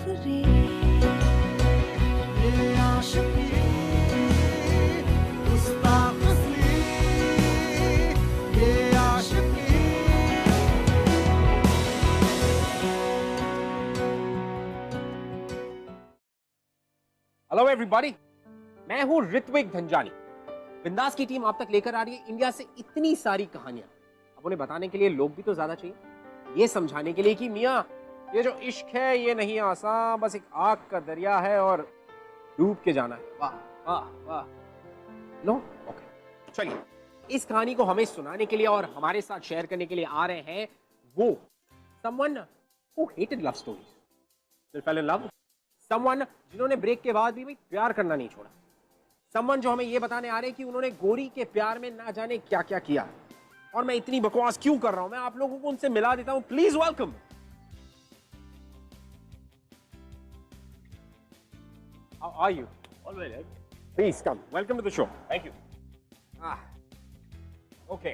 बावरी ये आशिकी गुस्ताख सी ये आशिकी। Hello everybody, मैं हूं ऋत्विक धनजानी। बिंदास की टीम आप तक लेकर आ रही है इंडिया से इतनी सारी कहानियां। अब उन्हें बताने के लिए लोग भी तो ज्यादा चाहिए, ये समझाने के लिए कि मियां ये जो इश्क है ये नहीं आसान, बस एक आग का दरिया है और डूब के जाना है। वाह वाह वाह। लो ओके, चलिए इस कहानी को हमें सुनाने के लिए और हमारे साथ शेयर करने के लिए आ रहे हैं वो someone who hated love stories, they fail in love, someone जिन्होंने ब्रेक के बाद भी प्यार करना नहीं छोड़ा, समवन जो हमें यह बताने आ रहे हैं कि उन्होंने गोरी के प्यार में ना जाने क्या क्या किया। और मैं इतनी बकवास क्यों कर रहा हूं, मैं आप लोगों को उनसे मिला देता हूं। Please welcome. How are you? All right, Ed. Please come, welcome to the show. Thank you. Okay,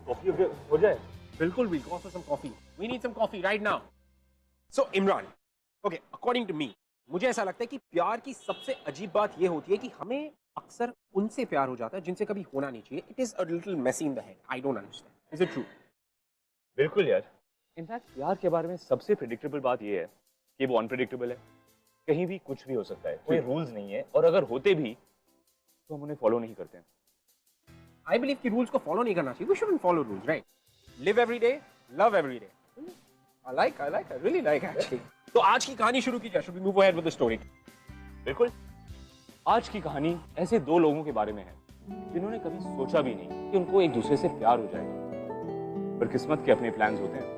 coffee हो जाए? बिल्कुल, we'll go for some coffee. We need some coffee right now. So Imran, okay, according to me, मुझे ऐसा लगता है कि प्यार की सबसे अजीब बात यह होती है कि हमें अक्सर उनसे प्यार हो जाता है जिनसे कभी होना नहीं चाहिए। It is a little messy in the head. I don't understand. Is it true? बिल्कुल यार। इनफैक्ट प्यार के बारे में सबसे प्रेडिक्टेबल बात यह है कि वो अनप्रेडिक्टेबल है। कहीं भी कुछ भी हो सकता है, कोई रूल्स नहीं है, और अगर होते भी तो हम उन्हें फॉलो नहीं करते हैं। I believe कि रूल्स को फॉलो नहीं करना चाहिए। We shouldn't follow rules, right? Live every day, love every day. I really like actually. तो आज की कहानी शुरू की जाए। Should we move ahead with the story? बिल्कुल। आज की कहानी ऐसे दो लोगों के बारे में है जिन्होंने कभी सोचा भी नहीं कि उनको एक दूसरे से प्यार हो जाएगा, पर किस्मत के अपने प्लान्स होते हैं।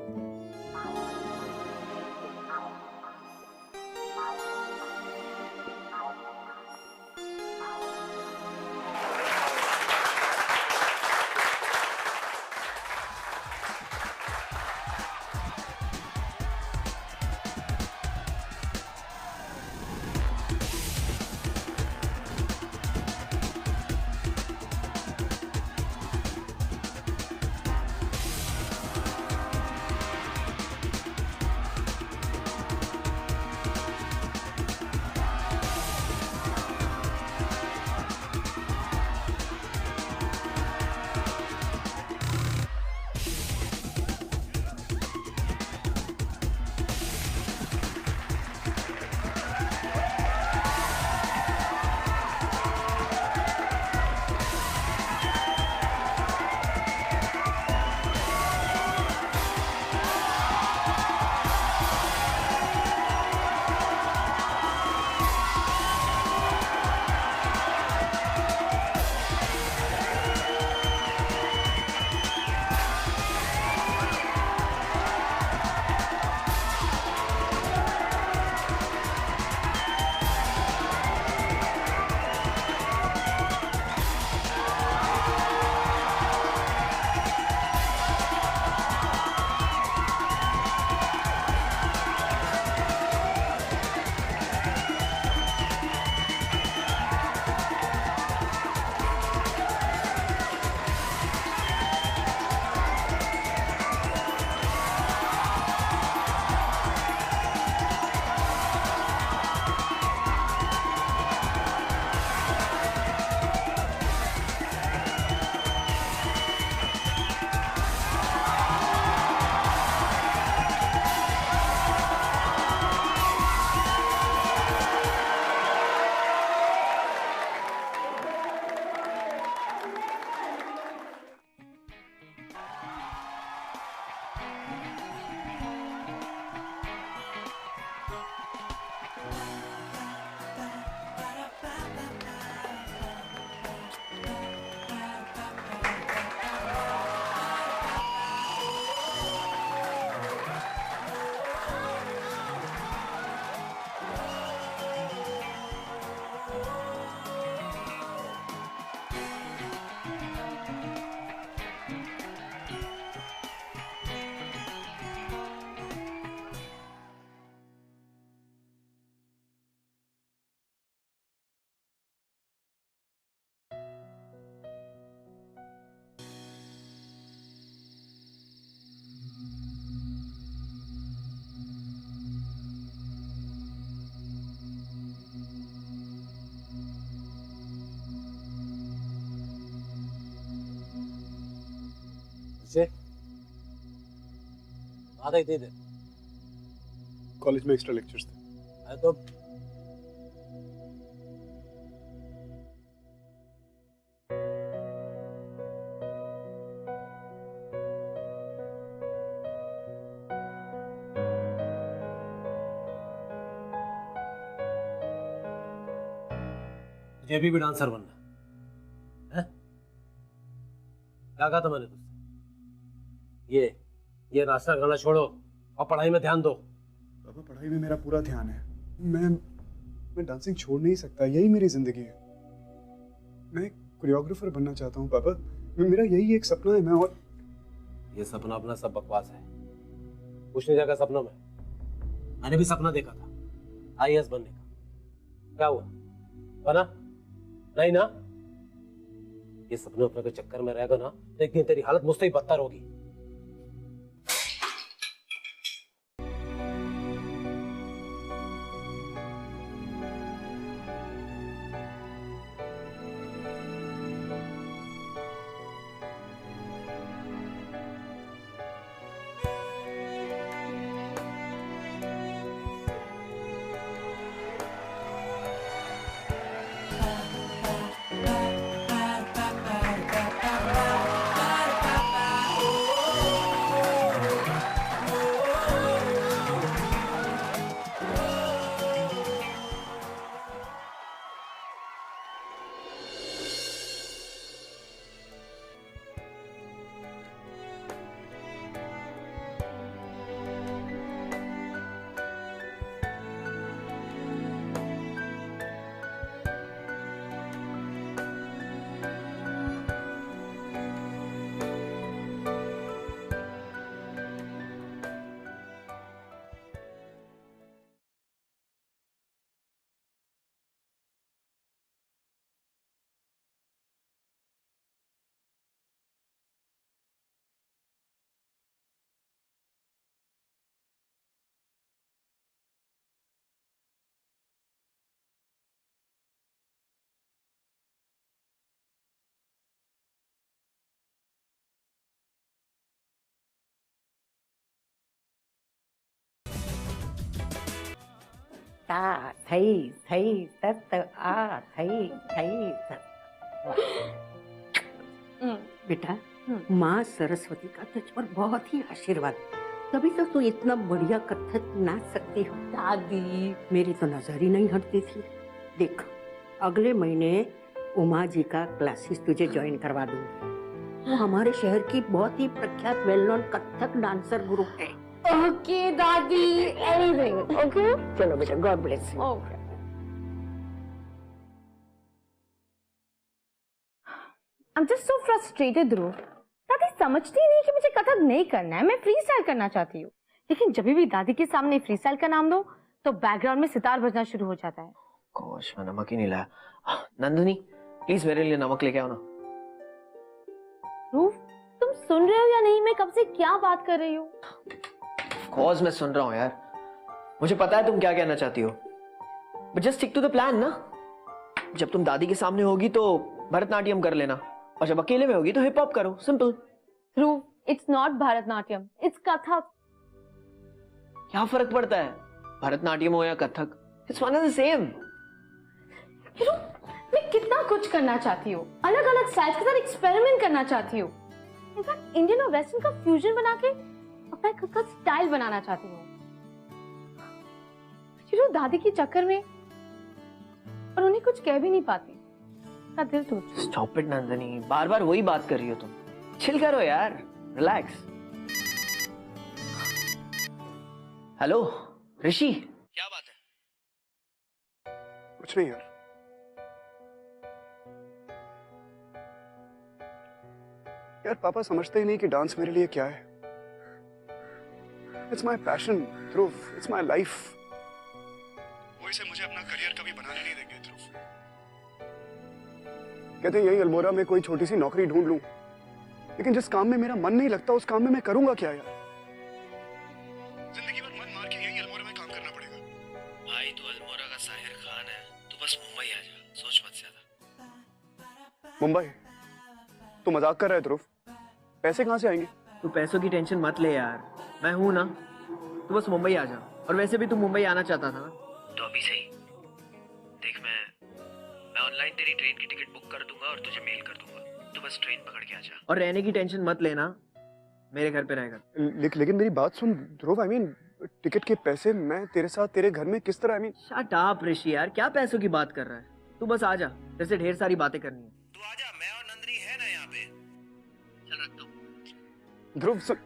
से आधा ही दे दे। कॉलेज में एक्स्ट्रा लेक्चर्स थे। है तो तुझे भी डांसर बनना है? क्या कहा था मैंने तुझसे? ये नाश्ता करना छोड़ो और पढ़ाई में ध्यान दो। पापा पढ़ाई में मेरा पूरा ध्यान है। मैं डांसिंग छोड़ नहीं सकता, यही मेरी जिंदगी है। मैं कोरियोग्राफर बनना चाहता हूँ पापा, मेरा यही एक सपना है। मैं और ये सपना अपना सब बकवास है, कुछ नहीं जाएगा सपनों में। मैंने भी सपना देखा था आईएएस बनने का, क्या हुआ? बना नहीं ना? ये सपने अपने के चक्कर में रहेगा ना तो एक दिन तेरी हालत मुझसे ही बदतर होगी। ता थई थई तत आ थई थई तत। बेटा, माँ सरस्वती का तुझ पर बहुत ही आशीर्वाद, तभी तो तू इतना बढ़िया कथक नाच सकती हो। दादी, मेरी तो नजर ही नहीं हटती थी। देख, अगले महीने उमा जी का क्लासेस तुझे ज्वाइन करवा दूंगी। वो हमारे शहर की बहुत ही प्रख्यात well known Kathak dancer group है। ओके दादी, एनीथिंग ओके। चलो बेटा, God bless you. Okay. I am just so frustrated Dhruv. दादी समझती ही नहीं कि मुझे कथक नहीं करना है, मैं फ्री स्टाइल करना चाहती हूँ। लेकिन जब भी दादी के सामने फ्री स्टाइल का नाम दो तो बैकग्राउंड में सितार बजना शुरू हो जाता है। गोश, मैं नमक ही नहीं लाया। नंदिनी, प्लीज मेरे लिए नमक लेके आओ ना। ध्रुव, तुम सुन रहे हो या नहीं? मैं कब से क्या बात कर रही हूँ? कॉज मैं सुन रहा हूँ यार, मुझे पता है तुम क्या कहना चाहती हो, but just stick to the plan ना। जब तुम दादी के सामने होगी तो भरतनाट्यम कर लेना, और जब अकेले में होगी तो हिप हॉप करो, simple. Dhruv, it's not Bharatanatyam, it's Kathak. क्या फर्क पड़ता है, भरतनाट्यम हो या Kathak, it's one and the same. मैं कितना कुछ करना चाहती हूँ, अलग अलग स्टाइल्स के साथ एक्सपेरिमेंट करना चाहती हूँ। इनफैक्ट इंडियन और वेस्टर्न का फ्यूजन बना के अपना खुद का स्टाइल बनाना चाहती हूँ। दादी के चक्कर में और उन्हें कुछ कह भी नहीं पाती, का दिल टूट। स्टॉप इट नंदिनी, बार बार वही बात कर रही हो तुम। चिल करो यार, रिलैक्स। हेलो ऋषि, क्या बात है? कुछ नहीं यार। यार पापा समझते ही नहीं कि डांस मेरे लिए क्या है। It's my passion Dhruv, it's my life. वो इसे मुझे अपना करियर कभी बनाने नहीं देंगे ध्रुव। कहते हैं यही अल्मोड़ा में कोई छोटी सी नौकरी ढूंढ लूं, लेकिन जिस काम में मेरा मन नहीं लगता उस काम में मैं करूंगा क्या यार? जिंदगी भर मन मार के यही अल्मोड़ा में काम करना पड़ेगा। भाई तू अल्मोड़ा का साहिर खान है, तू बस मुंबई आ जा, सोच मत ज्यादा। मुंबई? तू मजाक कर रहा है ध्रुव? पैसे कहां से आएंगे? तू पैसों की टेंशन मत ले यार, मैं हूं ना, तू बस मुंबई आ जा। और वैसे भी तू मुंबई आना चाहता था ना, तो अभी सही देख, मैं ऑनलाइन तेरी ट्रेन की टिकट बुक कर दूंगा और तुझे मेल कर दूंगा, तू बस ट्रेन पकड़ के आ जा। और रहने की टेंशन मत लेना, मेरे घर पे रहेगा। लेकिन मेरी बात सुन ध्रुव, आई मीन टिकट के पैसे मैं तेरे साथ तेरे घर में किस तरह, आई मीन। शट अप ऋषि यार, क्या पैसों की बात कर रहा है, तू बस आ जा, तेरे से ढेर सारी बातें करनी है। तू आजा, मैं और नंदनी है ना यहाँ पे। चल रख दो। ध्रुव सुन,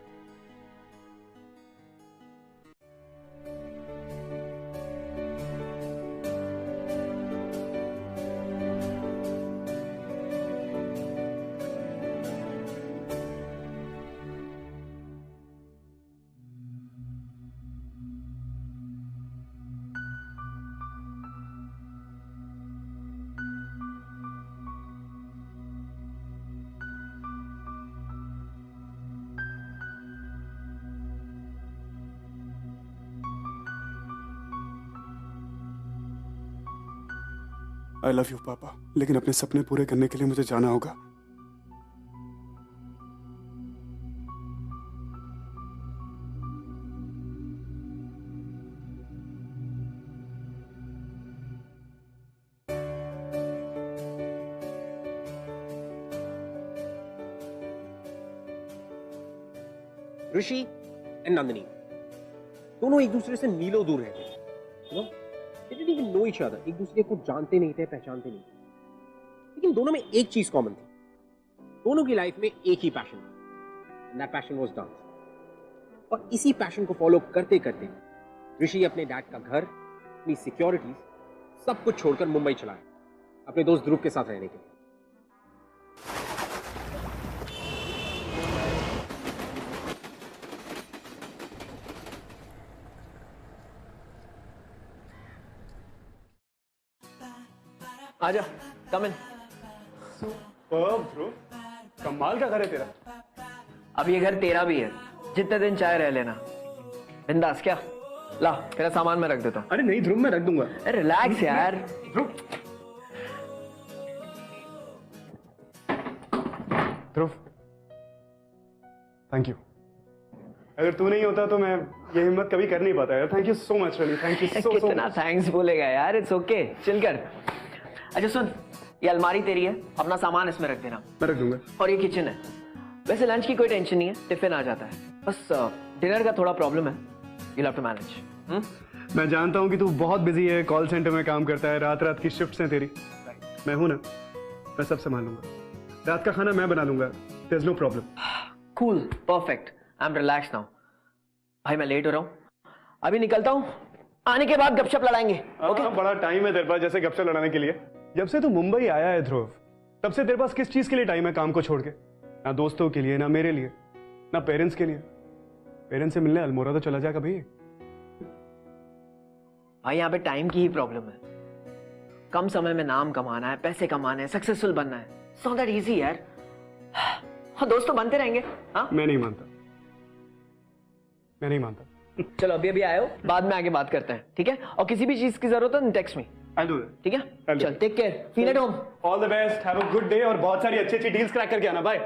आई लव यू पापा, लेकिन अपने सपने पूरे करने के लिए मुझे जाना होगा। ऋषि एंड नंदिनी दोनों एक दूसरे से मीलों दूर रहते थे, you know? They didn't even know each other, एक दूसरे को जानते नहीं थे, पहचानते नहीं थे, लेकिन दोनों में एक चीज कॉमन थी, दोनों की लाइफ में एक ही पैशन था, and that passion was dance। और इसी पैशन को फॉलो करते करते ऋषि अपने डैड का घर, अपनी सिक्योरिटीज सब कुछ छोड़कर मुंबई चला गया अपने दोस्त ध्रुव के साथ रहने के लिए। आजा, कम इन। ध्रुव, कमाल का घर है तेरा। अब ये घर तेरा भी है, जितने दिन चाहे रह लेना। बिंदास क्या? ला, तेरा सामान मैं रख देता हूँ। अरे नहीं ध्रुव, मैं रख दूंगा। अरे रिलैक्स यार। ध्रुव, ध्रुव, थैंक यू। अगर तू नहीं होता तो मैं ये हिम्मत कभी कर नहीं पाता यार। Thank you so much Ravi, thank you so much. कितना थैंक्स बोलेगा यार, इट्स ओके, चिल कर। अच्छा सुन, ये अलमारी तेरी है, अपना सामान इसमें रख देना। मैं रख दूंगा। और ये किचन है। वैसे लंच की कोई टेंशन नहीं है, टिफिन आ जाता है, बस डिनर का थोड़ा प्रॉब्लम है, you'll have to manage। मैं जानता हूँ कि तू बहुत बिजी है, कॉल सेंटर में काम करता है, रात रात की शिफ्ट्स हैं तेरी। मैं हूं ना, मैं सब संभाल लूंगा। रात का खाना मैं बना लूंगा, there's no problem। Cool, perfect, I am relax now. भाई मैं लेट हो रहा हूँ, अभी निकलता हूँ, आने के बाद गपशप लड़ाएंगे। ओके, बड़ा टाइम है तेरे पास जैसे गपशप लड़ाने के लिए। जब से तू मुंबई आया है ध्रुव, तब से तेरे पास किस चीज के लिए टाइम है काम को छोड़ के? ना दोस्तों के लिए, ना मेरे लिए, ना पेरेंट्स के लिए। पेरेंट्स से मिलने अल्मोड़ा तो चला जा कभी। भाई यहाँ पे टाइम की ही प्रॉब्लम है, कम समय में नाम कमाना है, पैसे कमाने हैं, सक्सेसफुल बनना है। इट्स नॉट दैट इजी यार। हाँ, दोस्त तो बनते रहेंगे। हाँ, मैं नहीं मानता, मैं नहीं मानता। चलो अभी अभी आए हो, बाद में आगे बात करते हैं, ठीक है? और किसी भी चीज की जरूरत हो text me, I'll do that। ठीक है? I'll do चल, that। Take care, feel at home. All the best, have a good day और बहुत सारी अच्छी अच्छी डील्स क्रैक करके आना। बाय।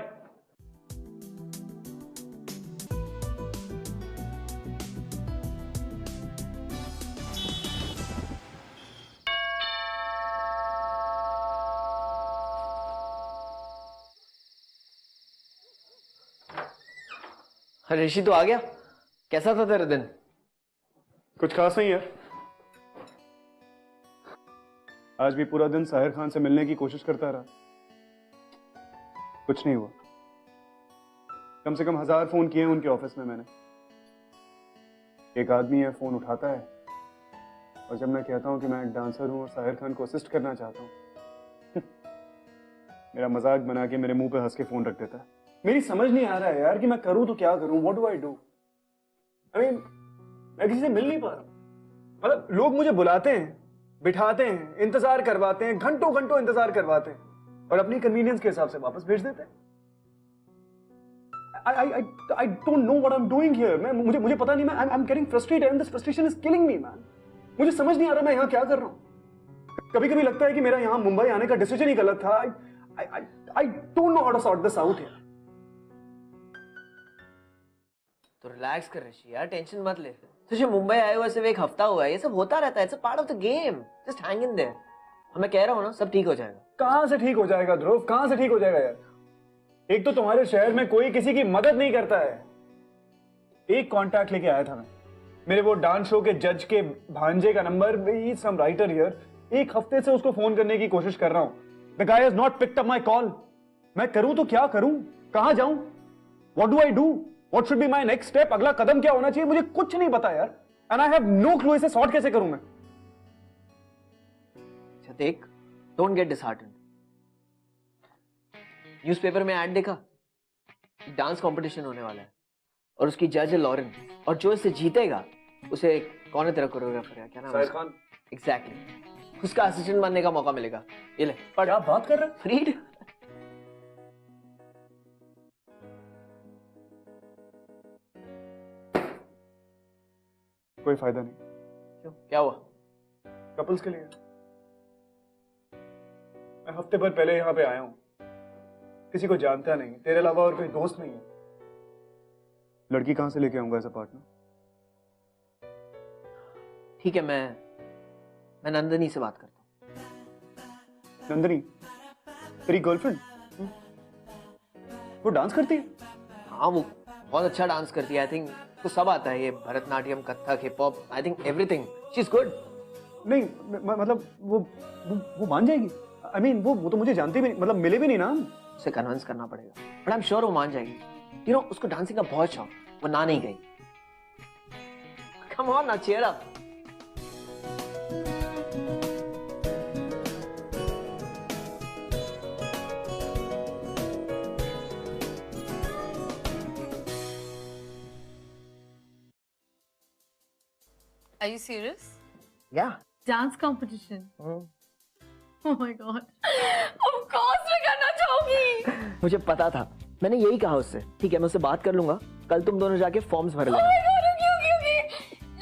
ऋषि तो आ गया, कैसा था तेरा दिन? कुछ खास नहीं यार, आज भी पूरा दिन साहिर खान से मिलने की कोशिश करता रहा, कुछ नहीं हुआ। कम से कम 1000 फोन किए हैं उनके ऑफिस में मैंने। एक आदमी है, फोन उठाता है, और जब मैं कहता हूं कि मैं एक डांसर हूं और साहिर खान को असिस्ट करना चाहता हूं, मेरा मजाक बना के मेरे मुंह पे हंस के फोन रख देता है। मेरी समझ नहीं आ रहा है यार कि मैं करूं तो क्या करूं। What do I do? I mean, मैं किसी से मिल नहीं पा रहा। मतलब लोग मुझे बुलाते हैं, बिठाते हैं, इंतजार करवाते हैं, घंटों घंटों इंतजार करवाते हैं, और अपनी कन्वीनियंस के हिसाब से वापस भेज देते हैं। I don't know what I'm doing here। मुझे पता नहीं, मैं I'm getting frustrated and this frustration is killing me, man। मुझे समझ नहीं आ रहा मैं यहाँ क्या कर रहा हूँ। कभी कभी लगता है कि मेरा यहाँ मुंबई आने का डिसीजन ही गलत था। I don't know how to sort this out here। तो रिलैक्स कर ऋषि यार, टेंशन मत ले। तुझे मुंबई आए हुए सिर्फ एक हफ्ता हुआ है, ये सब होता रहता है, it's a part of the game, just hang in their. मैं कह रहा हूँ ना, सब ठीक हो जाएगा। कहाँ से ठीक हो जाएगा ध्रुव, कहाँ से ठीक हो जाएगा यार? एक तो तुम्हारे शहर में कोई किसी की मदद नहीं करता है। एक कांटेक्ट लेके आया था मैं, मेरे वो डांस शो के जज के भांजे का नंबर, सम राइटर हियर। एक हफ्ते से उसको फोन करने की कोशिश कर रहा हूं। The guy has not picked up my call. मैं करूं तो क्या करूं, कहां जाऊं, what do I do, what should be my next step, अगला कदम क्या होना चाहिए, मुझे कुछ नहीं पता यार। And I have no clue इसे सॉर्ट कैसे करूं मैं। अच्छा देख, डोंट गेट डिसहार्टेंड। न्यूज़पेपर में ऐड देखा, डांस कंपटीशन होने वाला है और उसकी जज है लॉरेन, और जो इसे जीतेगा उसे कौन है तेरा कोरियोग्राफर है, क्या नाम है? साहिर खान। एग्जैक्टली, उसका असिस्टेंट बनने का मौका मिलेगा। ये ले पढ़। क्या बात कर रहा है? फ्रीड। कोई फायदा नहीं। क्यों, क्या हुआ? कपल्स के लिए मैं हफ्ते भर पहले यहाँ पे आया हूँ, किसी को जानता नहीं, तेरे अलावा और कोई दोस्त नहीं है। लड़की कहां से लेके आऊंगा एज अ पार्टनर? ठीक है, मैं नंदनी से बात करता हूँ। नंदनी तेरी गर्लफ्रेंड? वो डांस करती है? हाँ, वो बहुत अच्छा डांस करती है। आई थिंक तो सब आता है, ये Bharatanatyam, Kathak, hip hop, I think everything, she is good. नहीं मतलब वो मान जाएगी? आई मीन वो तो मुझे जानती भी नहीं, मतलब मिले भी नहीं ना। उसे कन्विंस करना पड़ेगा, बट आई एम श्योर वो मान जाएगी। यू नो, उसको डांसिंग का बहुत शौक, वो ना नहीं गई। कम ऑन ना, cheer up. Are you serious? Yeah. Dance competition. Oh my god. Of course मैं करना चाहूंगी. मुझे पता था, मैंने यही कहा उससे। ठीक है, मैं उससे बात कर लूंगा, कल तुम दोनों जाके फॉर्म्स भर लेना। Oh my god, okay.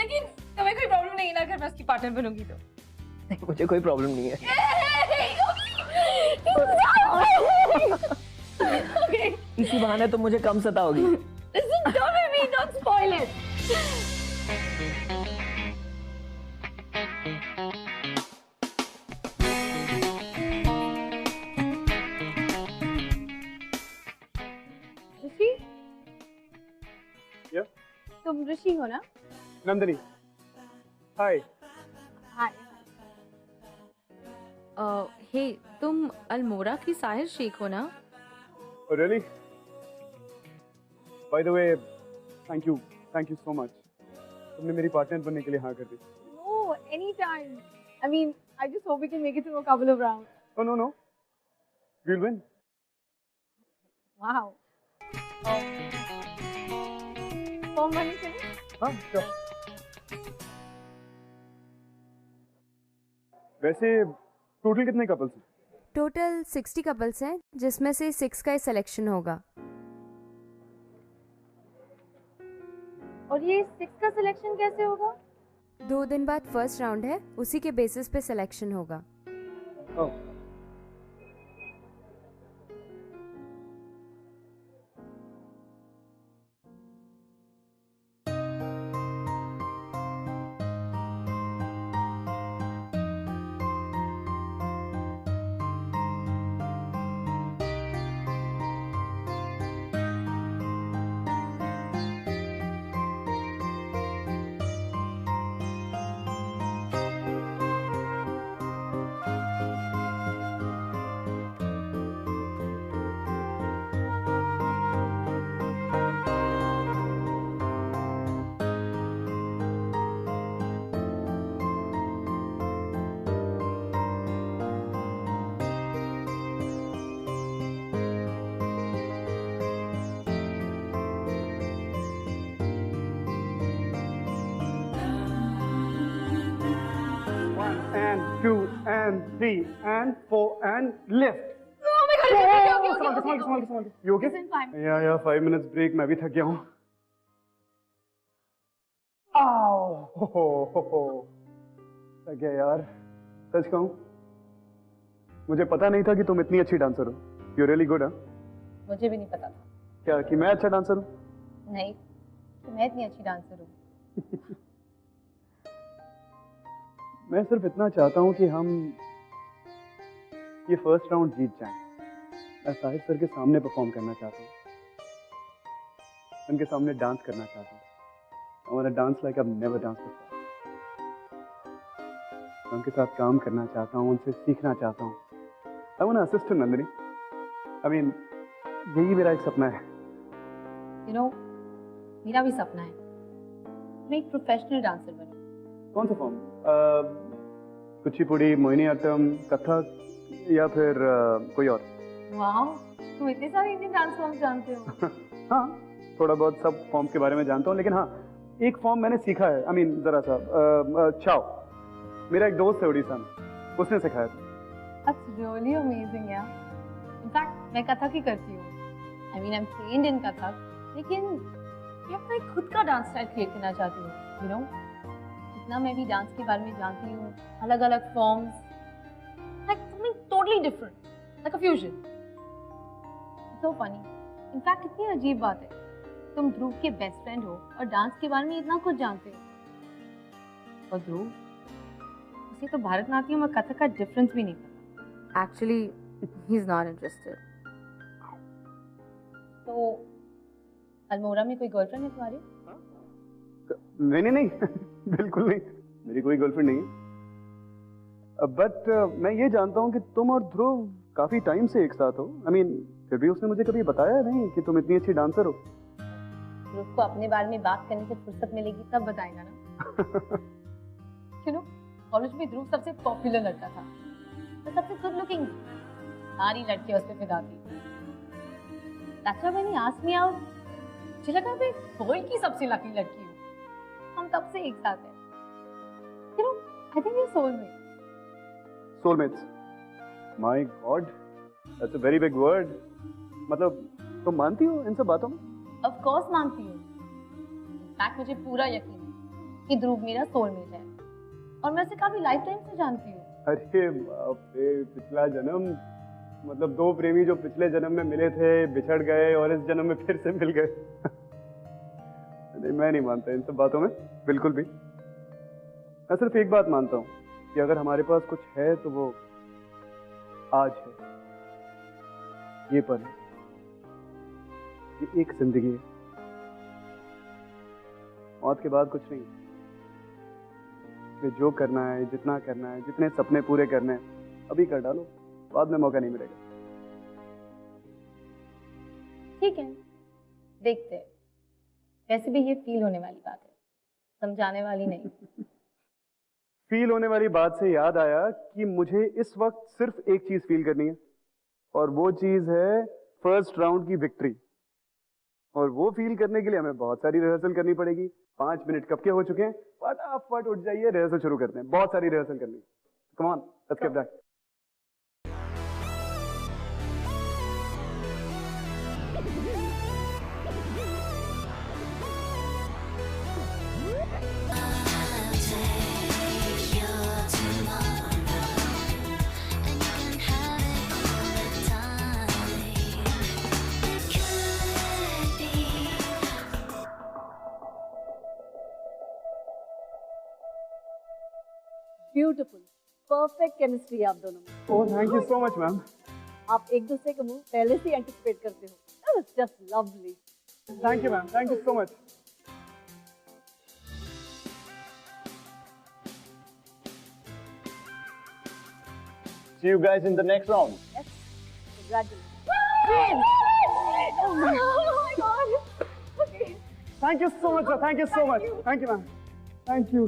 लेकिन तुम्हें कोई प्रॉब्लम नहीं ना अगर मैं उसकी पार्टनर बनूंगी तो? नहीं, मुझे कोई प्रॉब्लम नहीं है। Okay. इसी बहाने तुम मुझे कम सताओगी। Listen, don't make me, don't spoil it. Rishi? Yeah? तुम ऋषि हो ना? नंदनी, हाय। हाय। हे, तुम अल्मोड़ा की साहिर शेख हो ना? Oh, really? By the way, thank you so much. तुमने मेरी पार्टनर बनने के लिए हाँ कर दी। No, anytime. I mean, I just hope we can make it through a couple of rounds. Oh no, we'll win. Wow. Form भरने के लिए? हाँ, sure. वैसे टोटल कितने कपल्स हैं? टोटल 60 कपल्स हैं, जिसमें से 6 का सिलेक्शन होगा। और ये 6 का सिलेक्शन कैसे होगा? 2 दिन बाद फर्स्ट राउंड है, उसी के बेसिस पे सिलेक्शन होगा। Oh. And 2 and 3 and 4 and lift. Oh my god, okay. You okay? Listen, 5 minutes. Yeah, 5 minutes break. मैं भी थक गया हूँ। आओ, थक गया यार। सच कहूँ, मुझे पता नहीं था कि तुम इतनी अच्छी डांसर हो। You're really good, हाँ? मुझे भी नहीं पता था। क्या कि मैं अच्छा डांसर हूँ? नहीं, कि मैं इतनी अच्छी डांसर हूँ। मैं सिर्फ इतना चाहता हूँ कि हम ये फर्स्ट राउंड जीत जाएं। मैं साहिब सर के सामने परफॉर्म करना चाहता हूँ, उनके सामने डांस करना चाहता हूँ। I wanna dance like I've never danced before. मैं उनके साथ काम करना चाहता हूँ, उनसे सीखना चाहता हूँ। I wanna assist to Nandini. I mean, यही मेरा एक सपना है। You know, मेरा भी सपना है मैं एक प्रोफेशनल डांसर बनूं। कौन सा फॉर्म? कुचिपुड़ी, मोहिनीअट्टम, कथक या फिर कोई और? वाह, तुम इतने सारे इंडियन डांस फॉर्म जानते हो। हाँ, थोड़ा बहुत सब फॉर्म्स के बारे में जानता हूँ, लेकिन हाँ, एक फॉर्म मैंने सीखा है। I mean, जरा सा चाओ, मेरा एक दोस्त है उड़ीसा में, उसने सिखाया था। That's really amazing यार। In fact, मैं कथक ही करती हूँ। I mean, I'm trained in Kathak, लेकिन मैं अपना एक खुद का डांस स्टाइल क्रिएट करना चाहती हूँ। You know, जितना मैं भी डांस के बारे में जानती हूँ, अलग-अलग forms, like something totally different, like a fusion. It's so funny. In fact, कितनी अजीब बात है। तुम ध्रुव के बेस्ट फ्रेंड हो और डांस के बारे में इतना कुछ जानते हो। और ध्रुव, उसे तो भरतनाट्यम और कथक का डिफरेंस भी नहीं पता। Actually, he's not interested. तो अल्मोड़ा में कोई गर्लफ्रेंड है तुम्हारी? नहीं नहीं नहीं बिल्कुल नहीं, मेरी कोई गर्लफ्रेंड नहीं है। बट मैं ये जानता हूँ कि तुम और ध्रुव काफी टाइम से एक साथ हो। I mean, फिर भी उसने मुझे कभी बताया नहीं कि तुम इतनी अच्छी डांसर हो। ध्रुव को अपने बारे में बात करने से फुर्सत मिलेगी तब बताएगा ना। You know, कॉलेज में ध्रुव सबसे पॉपुलर लड़का था, तो सबसे गुड लुकिंग, सारी लड़कियां उस पे फिदा थी। That's why when he asked me out, मुझे लगा मैं वर्ल्ड की सबसे लकी लड़की हूँ। हम तब से एक साथ हैं। You know, I think we're soulmates. Soulmates? My God, that's a very big word. मतलब तुम मानती हो इन सब बातों में? Of course मानती हूँ। In fact, मुझे पूरा यकीन है कि ध्रुव मेरा सोलमेट है और मैं उसे काफी लाइफ टाइम से जानती हूँ। अरे बाप रे, पिछला जन्म, मतलब दो प्रेमी जो पिछले जन्म में मिले थे, बिछड़ गए और इस जन्म में फिर से मिल गए। नहीं, मैं नहीं मानता इन सब बातों में बिल्कुल भी। मैं सिर्फ एक बात मानता हूँ कि अगर हमारे पास कुछ है तो वो आज है, ये पल है, ये एक जिंदगी है। मौत के बाद कुछ नहीं। जो करना है, जितना करना है, जितने सपने पूरे करने हैं, अभी कर डालो, बाद में मौका नहीं मिलेगा। ठीक है, देखते हैं। वैसे भी ये फील होने वाली बात है, समझाने वाली नहीं। फील होने वाली बात से याद आया कि मुझे इस वक्त सिर्फ एक चीज फील करनी है, और वो चीज है फर्स्ट राउंड की विक्ट्री। और वो फील करने के लिए हमें बहुत सारी रिहर्सल करनी पड़ेगी। 5 मिनट कब के हो चुके हैं, फटाफट उठ जाइए, रिहर्सल शुरू करते हैं। बहुत सारी रिहर्सल करनी है। Come on, let's get back. Beautiful, perfect chemistry है आप दोनों में। Oh, thank you so much ma'am. आप एक दूसरे के मुंह पहले से एंटिसिपेट करते हो। That was just lovely. Thank you ma'am, thank you so much. See you guys in the next round. Yes, congratulations. Oh my God! Okay. Thank you so much, sir. Thank you so much. Thank you, ma'am. Thank you.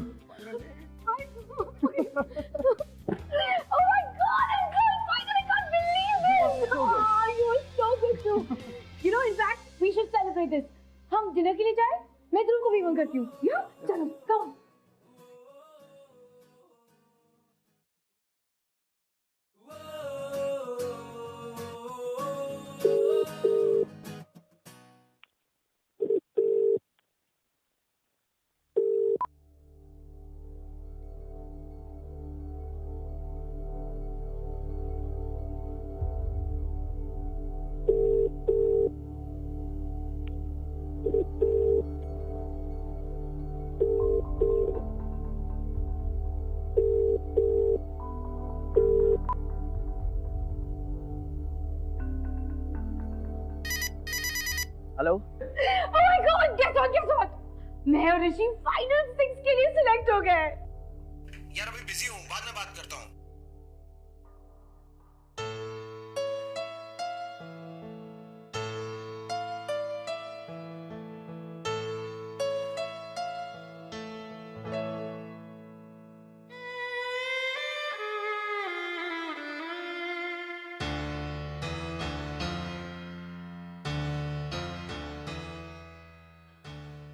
Oh my God, Uncle! Finally, I can't believe this! Oh, you were so good too. You know, in fact, we should celebrate this. हम dinner के लिए जाएं? मैं ध्रुव को भी invite करती हूँ। Yeah? चलो, come. मैं और ऋषि फाइनल 6 के लिए सिलेक्ट हो गए। यार अभी बिजी हूँ, बाद में बात करता हूँ।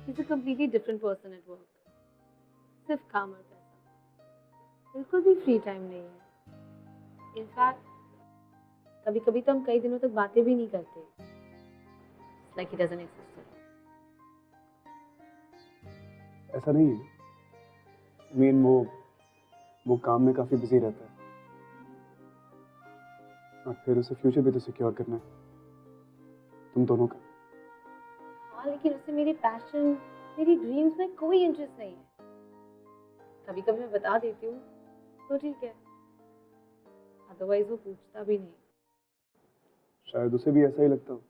He's a completely different person at work. सिर्फ काम और पैसा, बिल्कुल भी फ्री टाइम नहीं है। इनफैक्ट कभी-कभी तो हम कई दिनों तक बातें भी नहीं करते। It's like he doesn't exist. ऐसा नहीं है। मीन वो काम में काफी बिजी रहता है और फिर उसे फ्यूचर भी तो सिक्योर करना है तुम दोनों का। हाँ, लेकिन उससे मेरे पैशन, मेरी ड्रीम्स में कोई इंटरेस्ट नहीं है। कभी-कभी मैं बता देती हूँ तो ठीक है, अदरवाइज वो पूछता भी नहीं। शायद उसे भी ऐसा ही लगता हो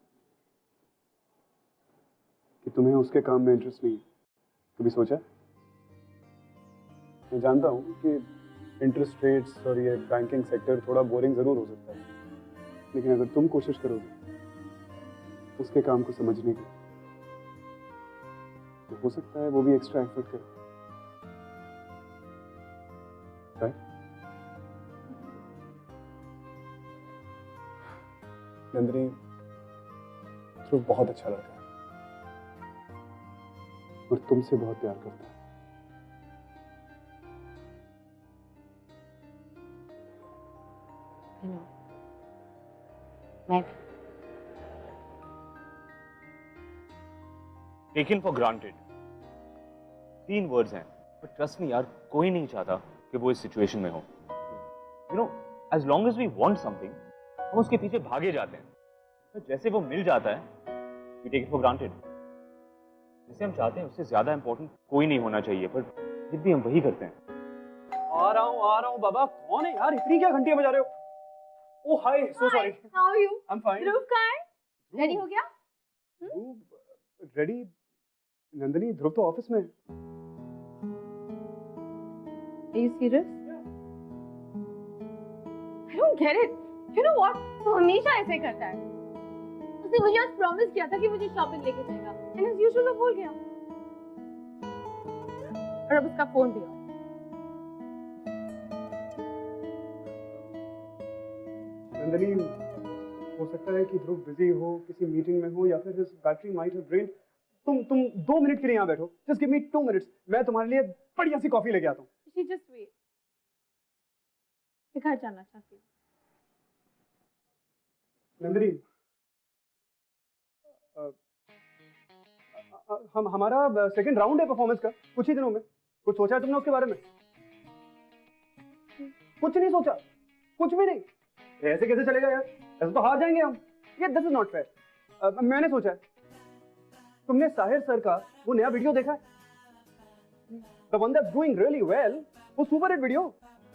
कि तुम्हें उसके काम में इंटरेस्ट नहीं है। कभी सोचा? मैं जानता हूँ कि इंटरेस्ट रेट्स और ये बैंकिंग सेक्टर थोड़ा बोरिंग जरूर हो सकता है, लेकिन अगर तुम कोशिश करोगे उसके काम को समझने की तो हो सकता है वो भी एक्स्ट्रा एफर्ट करे। नंदिनी, ध्रुव बहुत अच्छा लड़का है और तुमसे बहुत प्यार करता है। मैं टेकन फॉर ग्रांटेड 3 वर्ड्स हैं, बट ट्रस्ट मी यार, कोई नहीं चाहता कि वो इस सिचुएशन में हो। You know, as long as we want something, हम उसके पीछे भागे जाते हैं, तो जैसे वो मिल जाता है we take it for granted. जिसे हम चाहते हैं उससे ज्यादा इंपॉर्टेंट कोई नहीं होना चाहिए, पर फिर भी हम वही करते हैं। आ रहा हूँ बाबा। कौन है यार, इतनी क्या घंटियां बजा रहे हो? Oh hi, so sorry. How are you? I am fine. Dhruv कहाँ है? रेडी हो गया? रेडी? नंदिनी, ध्रुव तो ऑफिस में है। Are you serious? I don't get it. You know what? वो हमेशा ऐसे करता है। उसने मुझे आज प्रॉमिस किया था कि मुझे शॉपिंग लेके जाएगा, and as usual वो भूल गया। और अब उसका फोन भी ऑफ। नंदिनी, हो सकता है कि ध्रुव बिजी हो, किसी मीटिंग में हो, या फिर his battery might have drained। तुम 2 मिनट के लिए यहाँ बैठो। Just give me 2 minutes। मैं तुम्हारे लिए बढ़िया सी कॉफी लेके आता हूँ। She just wait। मैं घर जाना चाहती हूँ। नंदिनी, हमारा सेकंड राउंड है परफॉर्मेंस का कुछ ही दिनों में। कुछ सोचा है तुमने उसके बारे में? कुछ नहीं सोचा? कुछ भी नहीं? ऐसे कैसे चलेगा यार? ऐसे तो हार जाएंगे हम। ये दिस इज नॉट फेयर। मैंने सोचा है। तुमने साहिर सर का वो नया वीडियो देखा है? The one that's doing really well, वो सुपर हिट वीडियो।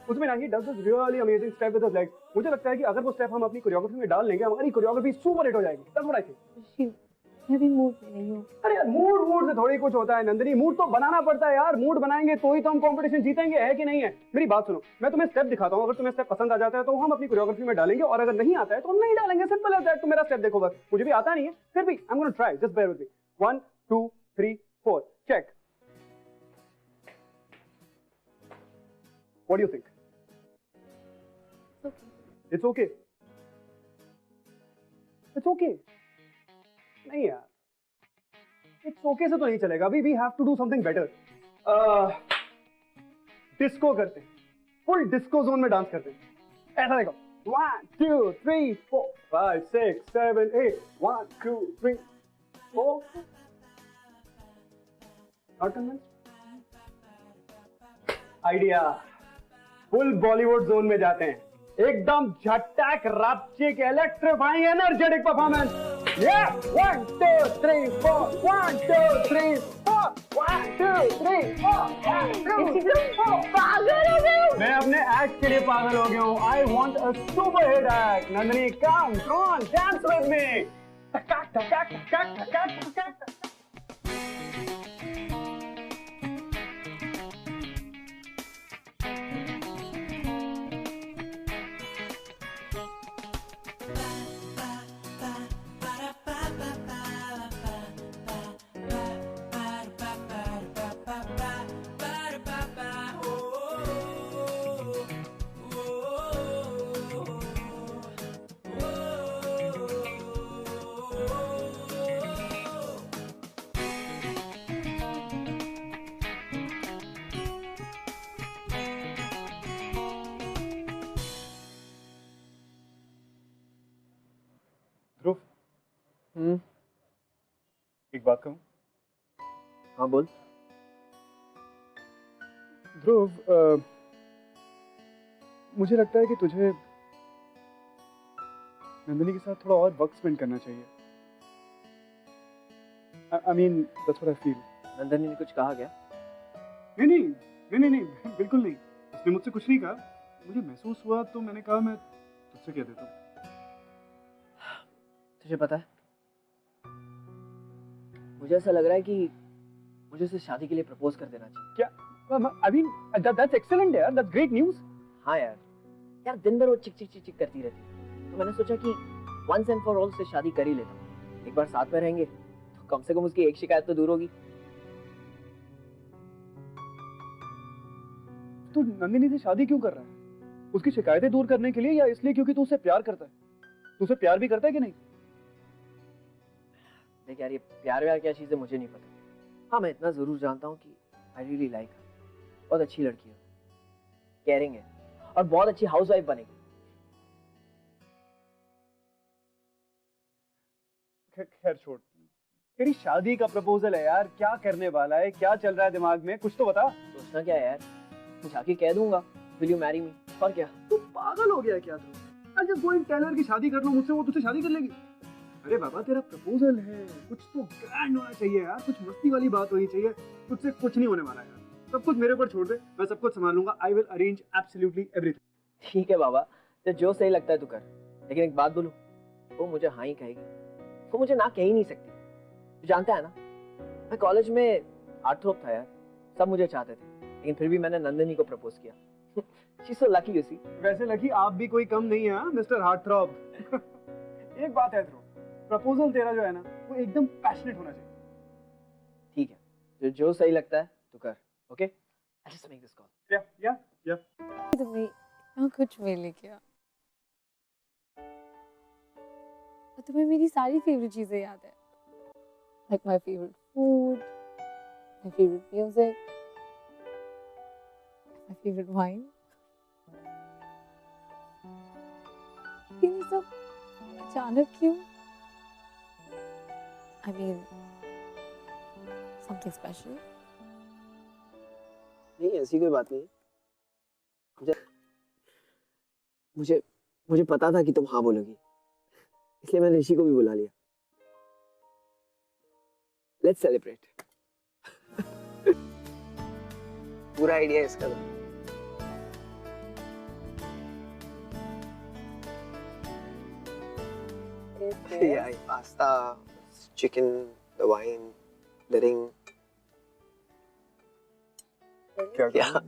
उसमें ना ही does this really amazing step with his legs। मुझे लगता है कि अगर वो स्टेप हम अपनी कोरियोग्राफी में डाल लेंगे, हमारी कोरियोग्राफी सुपर हिट हो जाएगी। That's what I think। मैं भी मूड में नहीं हूँ। अरे यार, मूड से थोड़ी कुछ होता है नंदिनी। मूड तो बनाना पड़ता है यार। मूड बनाएंगे तो ही तो हम कंपटीशन जीतेंगे, है कि नहीं है? मेरी बात सुनो, मैं तुम्हें स्टेप दिखाता हूँ। अगर तुम्हें स्टेप पसंद आ जाता है तो हम अपनी कोरियोग्राफी में डालेंगे, और अगर नहीं आता है तो हम नहीं डालेंगे। सिंपल है दैट। तुम मेरा स्टेप देखो बस। मुझे भी आता नहीं है, फिर भी I am gonna try. Just bear with me. 1 2 3 4 check. What do you think? It's okay. It's okay. नहीं यार, It's okay से तो नहीं चलेगा। We have to do something better. Disco करते हैं, फुल डिस्को जोन में डांस करते हैं। ऐसा देखो, 1 2 3 4 5 6 7 8 1 2 3 4। Not convinced? Idea, full Bollywood zone में जाते हैं। एकदम झटक रपचिक इलेक्ट्रीफाइंग एनर्जेटिक परफॉर्मेंस। ये 1 2 3 4 1 2 3 4 1 2 3 4 पागल हो गए हो? मैं अपने एक्ट के लिए पागल हो गया हूँ। I want a super hit act. Nandini, come on, dance with me. एक बात कहूँ? हाँ बोल। ध्रुव, मुझे लगता है कि तुझे नंदिनी के साथ थोड़ा और वक्त स्पेंड करना चाहिए। I mean, that's what I feel. Nandini ने कुछ कहा क्या? नहीं, बिल्कुल नहीं। उसने मुझसे कुछ नहीं कहा। मुझे महसूस हुआ तो मैंने कहा मैं तुझसे कह देता हूँ। तुझे पता है, मुझे ऐसा लग रहा है कि मुझे उसे शादी के लिए प्रपोज कर देना चाहिए। क्या? I mean, that's excellent यार, that's great news. हाँ यार दिन भर वो चिक करती रहती, तो मैंने सोचा कि once and for all से शादी कर ही लेता हूँ। एक बार साथ में रहेंगे तो कम से कम उसकी एक शिकायत तो दूर होगी। तू नंदिनी से शादी क्यों कर रहा है? उसकी शिकायतें दूर करने के लिए या इसलिए क्योंकि तू उसे प्यार करता है? तू उसे प्यार भी करता है कि नहीं? देख यार, ये प्यार क्या चीज़ है मुझे नहीं पता। हाँ, मैं इतना जरूर जानता हूँ कि आई रियली लाइक हर। बहुत अच्छी लड़की है, केयरिंग है और बहुत अच्छी हाउसवाइफ बनेगी। खैर छोड़, तेरी शादी का प्रपोजल है यार, क्या करने वाला है, क्या चल रहा है दिमाग में, कुछ तो बता। सोचना क्या है यार, जाके कह दूंगा विल यू मैरी मी, और क्या। तू पागल हो गया क्या? तू आज जब गोइंग टेलर की शादी कर लो मुझसे, वो तुझसे शादी कर लेगी? अरे बाबा, तेरा प्रपोजल है, कुछ तो ग्रैंड होना चाहिए यार, कुछ मस्ती वाली बात होनी चाहिए। तुझसे कुछ नहीं होने वाला यार, सब कुछ मेरे ऊपर छोड़ दे, मैं सब कुछ संभाल लूंगा। I will arrange absolutely everything. ठीक है बाबा, तो जो सही लगता है तू कर, लेकिन एक बात बोलूं, वो मुझे हाँ ही कहेगी, वो मुझे ना कह ही नहीं सकती। तू जानता है ना, मैं कॉलेज में हार्टथ्रॉब था यार, सब मुझे चाहते थे, लेकिन फिर भी मैंने नंदिनी को प्रपोज किया। She's so lucky, you see. वैसे लकी आप भी कोई कम नहीं है मिस्टर हार्टथ्रॉब। एक बात है ध्रुव, प्रपोजल तेरा जो है ना, वो एकदम पैशनेट होना चाहिए। ठीक है, जो सही लगता है तू कर, okay? I'll just make this call. या। तुम्हें यहाँ कुछ मिल गया और तुम्हें मेरी सारी फेवरेट चीजें याद है, like my favorite food, my favorite music, my favorite wine. लेकिन ये सब अचानक क्यों? I mean, something special. नहीं, ऐसी कोई बात नहीं है। मुझे पता था कि तुम हाँ बोलोगी, इसलिए मैंने ऋषि को भी बुला लिया। Let's celebrate. पूरा आइडिया है इसका। Yeah, pasta, chicken, the wine, the ring. क्या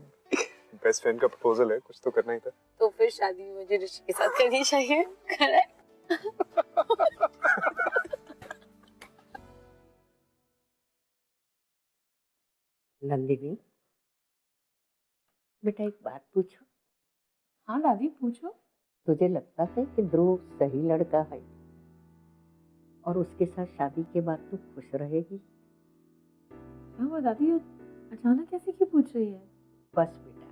बेस्ट फ्रेंड का प्रपोजल है, कुछ तो करना ही था। तो फिर शादी मुझे ऋषि के साथ करनी चाहिए, करेक्ट? नंदिनी, बेटा एक बात पूछो। हाँ दादी पूछो। तुझे लगता है कि ध्रुव सही लड़का है और उसके साथ शादी के बाद तू खुश रहेगी? क्या हुआ दादी, अचानक कैसे क्यों पूछ रही है? बस बेटा,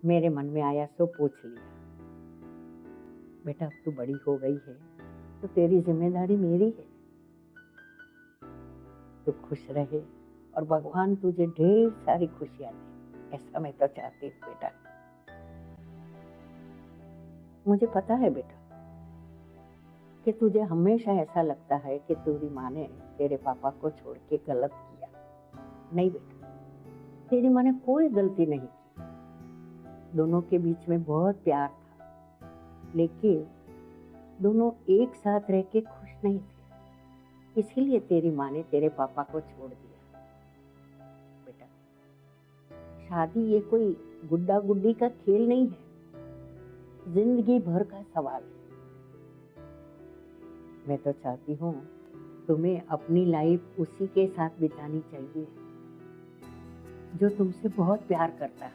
मेरे मन में आया सो पूछ लिया। बेटा अब तू बड़ी हो गई है तो तेरी जिम्मेदारी मेरी है। तू खुश रहे और भगवान तुझे ढेर सारी खुशियां दे, ऐसा मैं तो चाहती हूँ बेटा। मुझे पता है बेटा कि तुझे हमेशा ऐसा लगता है कि तेरी माँ ने तेरे पापा को छोड़ के गलत किया। नहीं बेटा, तेरी माँ ने कोई गलती नहीं की। दोनों के बीच में बहुत प्यार था, लेकिन दोनों एक साथ रह के खुश नहीं थे, इसीलिए तेरी माँ ने तेरे पापा को छोड़ दिया। बेटा, शादी ये कोई गुड्डा गुड्डी का खेल नहीं है, जिंदगी भर का सवाल है। मैं तो चाहती हूँ तुम्हें अपनी लाइफ उसी के साथ बितानी चाहिए जो तुमसे बहुत प्यार करता है,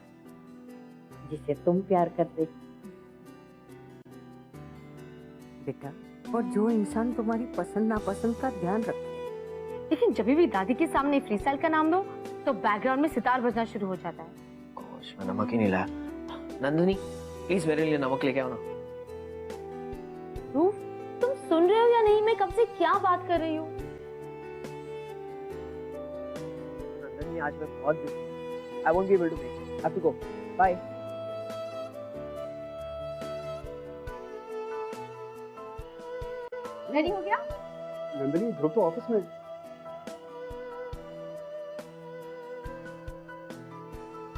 जिसे तुम प्यार करते बेटा, और जो इंसान तुम्हारी पसंद नापसंद का ध्यान रखे। लेकिन जब भी दादी के सामने फ्री स्टाइल का नाम दो तो बैकग्राउंड में सितार बजना शुरू हो जाता है। गोश, मैं नमक ही नहीं लाया। नंदिनी प्लीज मेरे लिए नमक लेके आओ ना। रूफ, तुम सुन रहे हो या नहीं? मैं कब से क्या बात कर रही हूँ? नंदनी, आज मैं बहुत busy, I won't be able to make it. I have to go. Bye. Ready हो गया? नंदनी, ध्रुव तो ऑफिस में है।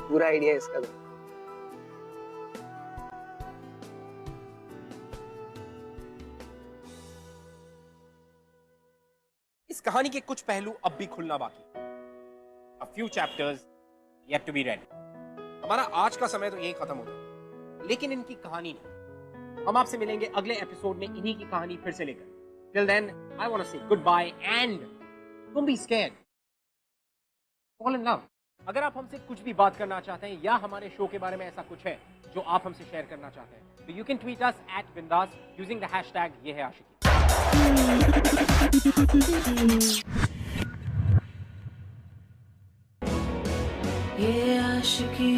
पूरा आइडिया इसका दो। इस कहानी के कुछ पहलू अब भी खुलना बाकी। A few chapters yet to be read. हमारा आज का समय तो यही खत्म होता है, लेकिन इनकी कहानी नहीं। हम आपसे मिलेंगे अगले एपिसोड में इन्हीं की कहानी फिर से लेकर। Till then, I want to say goodbye and don't be scared. Fall in love. अगर आप हमसे कुछ भी बात करना चाहते हैं या हमारे शो के बारे में ऐसा कुछ है जो आप हमसे शेयर करना चाहते हैं, तो you can tweet us at Bindas using the hashtag ये है आशिकी। ये आशिकी